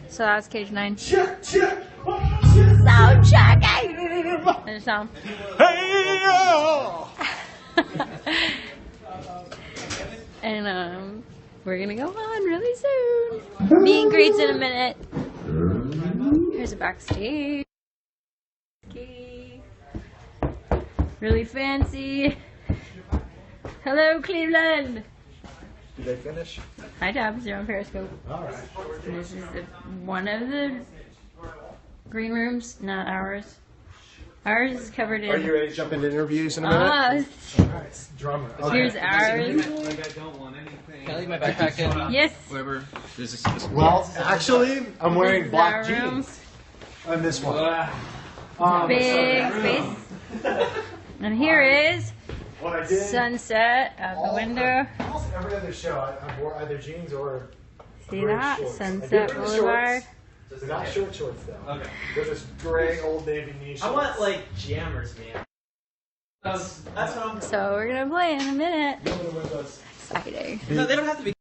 So that was cage 9. Check. Sound checking! And sound. Hey, And we're gonna go on really soon. Meet and greets in a minute. Here's a backstage. Really fancy. Hello, Cleveland. Did they finish? Hi, Tabs. You're on Periscope. Alright. This is one of the green rooms, not ours. Ours is covered in. Are you ready to jump into interviews in a minute? Us. Drummer. Here's ours. Like I don't want anything. Can I leave my backpack in? Yes. Whatever. There's this Well, actually, I'm wearing This is black our room. jeans. On this one. Big space. And here is What I did. sunset out the window. Almost every other show, I wore either jeans or. See gray that? shorts. Sunset I did wear Boulevard. Shorts. They're not short shorts though. Okay. They're just gray Old Navy knee shorts. I want like jammers, man. That's what I'm. So we're gonna play in a minute. You know what I wear those? Exciting. No, they don't have to be